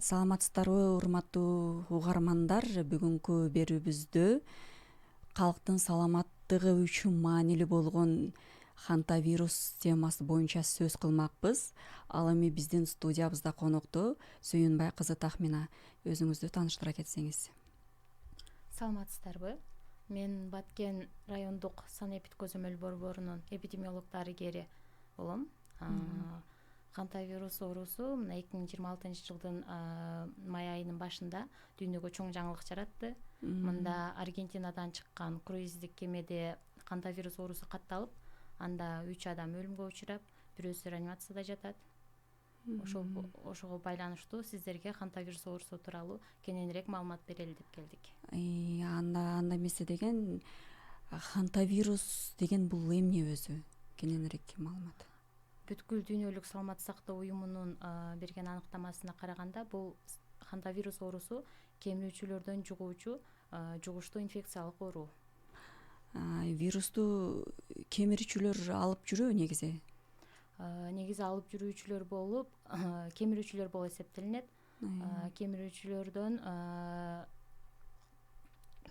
Саламатсыздарбы, урматтуу угармандар. Бүгүнкү берүүбүздө калктын саламаттыгы үчүн маанилүү болгон хантавирус темасы боюнча сөз кылмакпыз. Ал эми биздин студиябызда конокто Сүйүнбай кызы Тахмина. Өзүңүздү тааныштыра кетсеңиз. Саламатсыздарбы? Мен Баткен райондук санэпид көзөмөл борборунун эпидемиолог дарыгери болом. Хантавирус оорусу мына 2026 жылдын май айынын башында дүйнөгө чоң жаңылык жаратты. Мында Аргентинадан чыккан круиздик кемеде хантавирус оорусу катталып, анда 3 адам өлүмгө учурап, бирөөсү реанимацияда жатат. Ошого байланыштуу сиздерге хантавирус оорусу тууралуу кененирээк маалымат берели деп келдик. Анда эмесе деген хантавирус деген бул эмне өзү? Кененирээк маалымат. Бүткүл дүйнөлүк саламат сактоо уюмунун берген аныктамасына караганда, бул хантавирус оорусу кемирүүчүлөрдөн жугуучу жугуштуу инфекциялык оору. Вирусту кемирүүчүлөр алып жүрөбү негизи? Негизи алып жүрүүчүлөр болуп, кемирүүчүлөр болуп эсептелинет. Кемирүүчүлөрдөн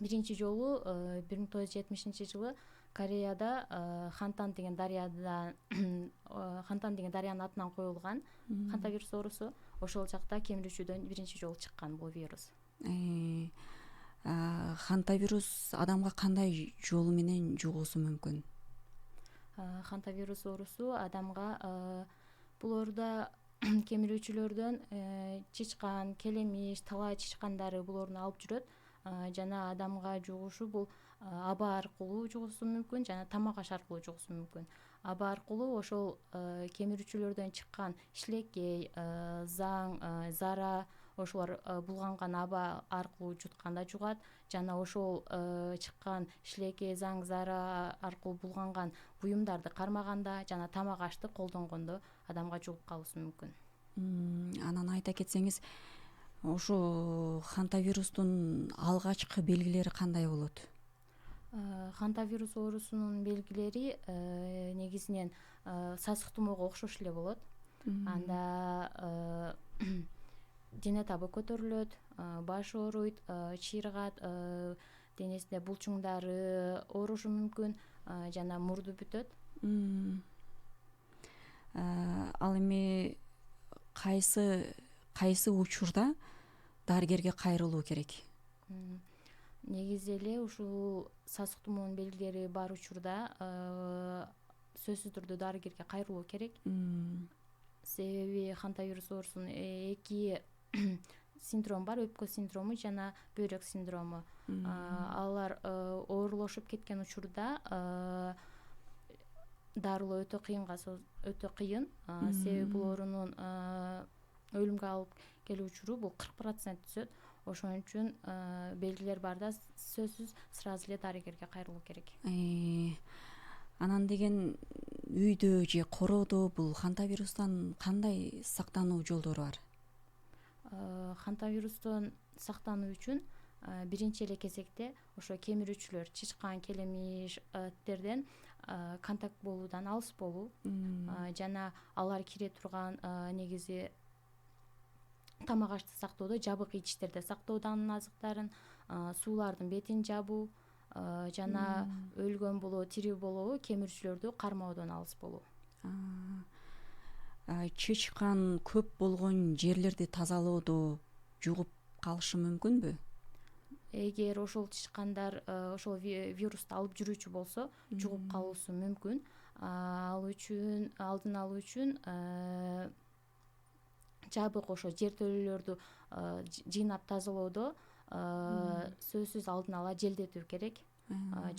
биринчи жолу 1970-жылы Кореяда Хантан деген дарыянын атынан коюлган хантавирус оорусу. Ошол жакта кемирүүчүдөн биринчи жолу чыккан бул вирус. Хантавирус адамга кандай жолу менен жугуусу мүмкүн? Хантавирус оорусу адамга булорда кемирүүчүлөрдөн чычкан, келемиш, талаа чычкандары булорду алып жүрөт. Жана адамга жугушу бул аба аркылуу жугушу мүмкүн, жана тамак аш аркылуу жугушу мүмкүн. Аба аркылуу ошол кемирүүчүлөрдөн чыккан шилекей, заң, зара, ошолор булганган аба аркылуу жутканда жугат. Жана ошол чыккан шилекей, заң, зара аркылуу булганган буюмдарды кармаганда жана тамак ашты колдонгондо адамга жугуп калышы мүмкүн. Анан айта кетсеңиз, ошо хантавирустун алгачкы белгилери кандай болот? Хантавирус оорусунун белгилери негизинен сасык тумоого окшош эле болот. Анда дене табы көтөрүлөт, баш ооруйт, чыйрыгат, денесинде булчуңдары оорушу мүмкүн, жана мурду бүтөт. Ал эми кайсы учурда дарыгерге кайрылуу керек? Негизи эле ушул сасык тумоонун белгилери бар учурда сөзсүз түрдө дарыгерге кайрылуу керек. Себеби хантавирус оорусунун эки синдром бар: өпкө синдрому жана бөйрөк синдрому. Алар оорулошуп кеткен учурда дарылоо өтө кыйын. Себеби бул оорунун өлүмгө алып келүү учуру бул 40% түзөт. Ошон үчүн белгилер барда сөзсүз сразу эле дарыгерге кайрылуу керек. Анан деген үйдө же короодо бул хантавирустан кандай сактануу жолдору бар? Хантавирустан сактануу үчүн биринчи эле кезекте ошо кемирүүчүлөр чычкан, келемиштерден контакт болуудан алыс болуу, жана алар кире турган негизи тамак ашты сактоодо жабык ичтерде сактоодон азыктарын, суулардын бетин жабуу, жана өлгөн болобу, тирүү болобу кемирүүчүлөрдү кармоодон алыс болуу. Чычкан көп болгон жерлерди тазалоодо жугуп калышы мүмкүнбү? Эгер ошол чычкандар ошол вирусту алып жүрүүчү болсо, жугуп калышы мүмкүн. Ал үчүн алдын алуу үчүн жабык ошо жертөлөлөрдү жыйнап тазалоодо сөзсүз алдын ала желдетүү керек.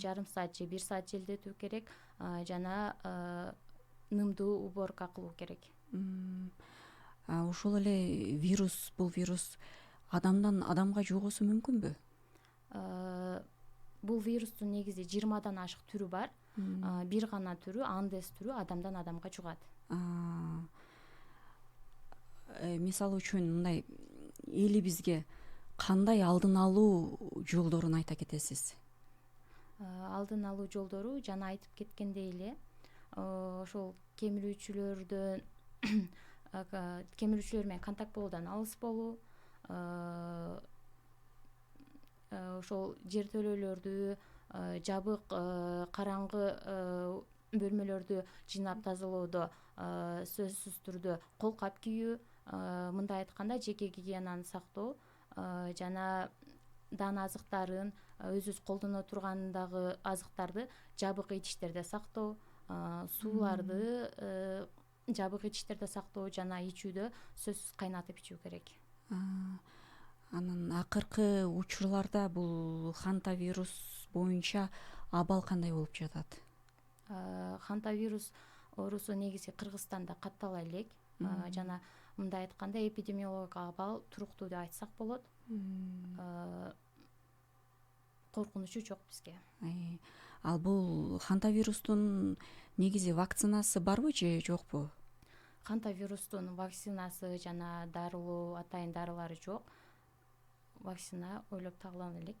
Жарым саат же 1 саат желдетүү керек, жана нымдуу уборка кылуу керек. Ошол эле бул вирус адамдан адамга жугуусу мүмкүнбү? Бул вирустун негизи 20дан ашык түрү бар. Бир гана түрү, андес түрү адамдан адамга жугат. Мисалы үчүн мындай элибизге кандай алдын алуу жолдорун айта кетесиз? Алдын алуу жолдору жана айтып кеткендей эле, ошол кемирүүчүлөр менен контакт болуудан алыс болуу, ошол жертөлөлөрдү, жабык караңгы бөлмөлөрдү жыйнап тазалоодо сөзсүз түрдө колкап кийүү, мындай айтканда жеке гигиенаны сактоо, жана дан азыктарын, өзүбүз колдоно тургандагы азыктарды жабык идиштерде сактоо, сууларды жабык идиштерде сактоо жана ичүүдө сөзсүз кайнатып ичүү керек. Анан акыркы учурларда бул хантавирус боюнча абал кандай болуп жатат? Хантавирус оорусу негизи Кыргызстанда каттала элек, жана мындай айтканда эпидемиологиялык абал туруктуу деп айтсак болот. Коркунучу жок бизге. Ал бул хантавирустун негизи вакцинасы барбы же жокпу? Хантавирустун вакцинасы жана дарылоо атайын дарылары жок. Вакцина ойлоп табылган элек.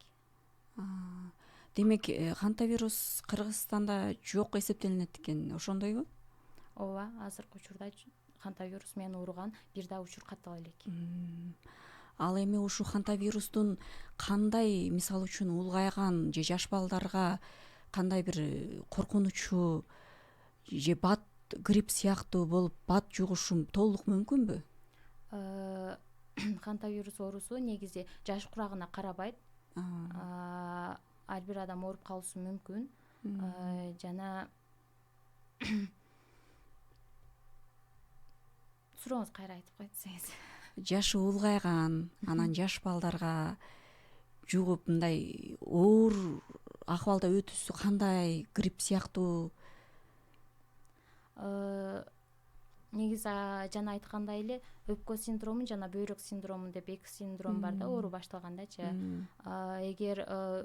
Демек, хантавирус Кыргызстанда жок эсептелинет экен, ошондойбу? Ооба, азыркы учурда хантавирус менен ооруган бир да учур каттала элек. Ал эми ушул хантавирустун кандай, мисалы үчүн улгайган же жаш балдарга кандай бир коркунучу же бат грипп сыяктуу болуп бат жугушу толук мүмкүнбү? Хантавирус оорусу негизи жаш курагына карабайт. Ар бир адам ооруп калышы мүмкүн. Жана сурооңуз кайра айтып койсоңуз. Жашы улгайган, анан жаш балдарга жугуп мындай оор акыбалда өтүүсү кандай, грипп сыяктуу? Негизи жана айткандай эле өпкө синдрому жана бөйрөк синдрому деп эки синдром бар да, оору башталгандачы. Эгер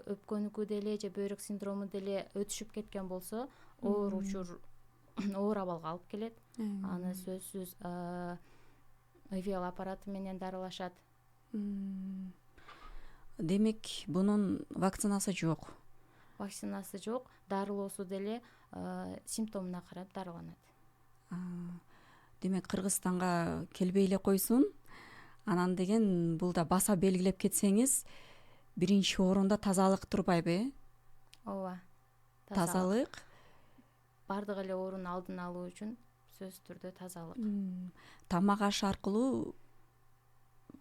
өпкөнүкү деле же бөйрөк синдрому деле өтүшүп кеткен болсо, оор учур, оор абалга алып келет. Аны сөзсүз ИВЛ аппараты менен дарылашат. Демек, бунун вакцинасы жок. Вакцинасы жок, дарылоосу деле симптомуна карап дарыланат. Демек, Кыргызстанга келбей эле койсун. Анан деген бул да баса белгилеп кетсеңиз, биринчи орунда тазалык турбайбы, э? Ооба. Тазалык. Бардык эле оорунун алдын алуу үчүн сөзсүз түрдө тазалык. Тамак аш аркылуу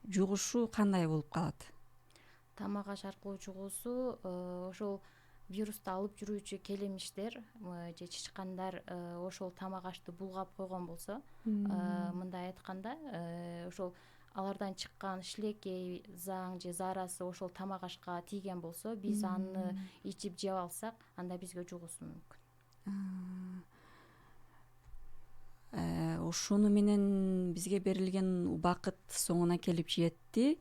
жугушу кандай болуп калат? Тамак аш аркылуу жугуусу ошол вирусту алып жүрүүчү келемиштер же чычкандар ошол тамак ашты булгап койгон болсо, мындай айтканда, ошол алардан чыккан шилекей, заң же заарасы ошол тамак ашка тийген болсо, биз аны ичип жеп алсак, анда бизге жугуусу мүмкүн. Ушуну менен бизге берилген убакыт соңуна келип жетти.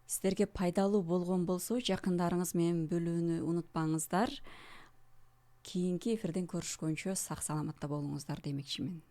Сиздерге пайдалуу болгон болсо, жакындарыңыз менен бөлүүнү унутпаңыздар. Кийинки эфирден көрүшкөнчө сак саламатта болуңуздар демекчимин.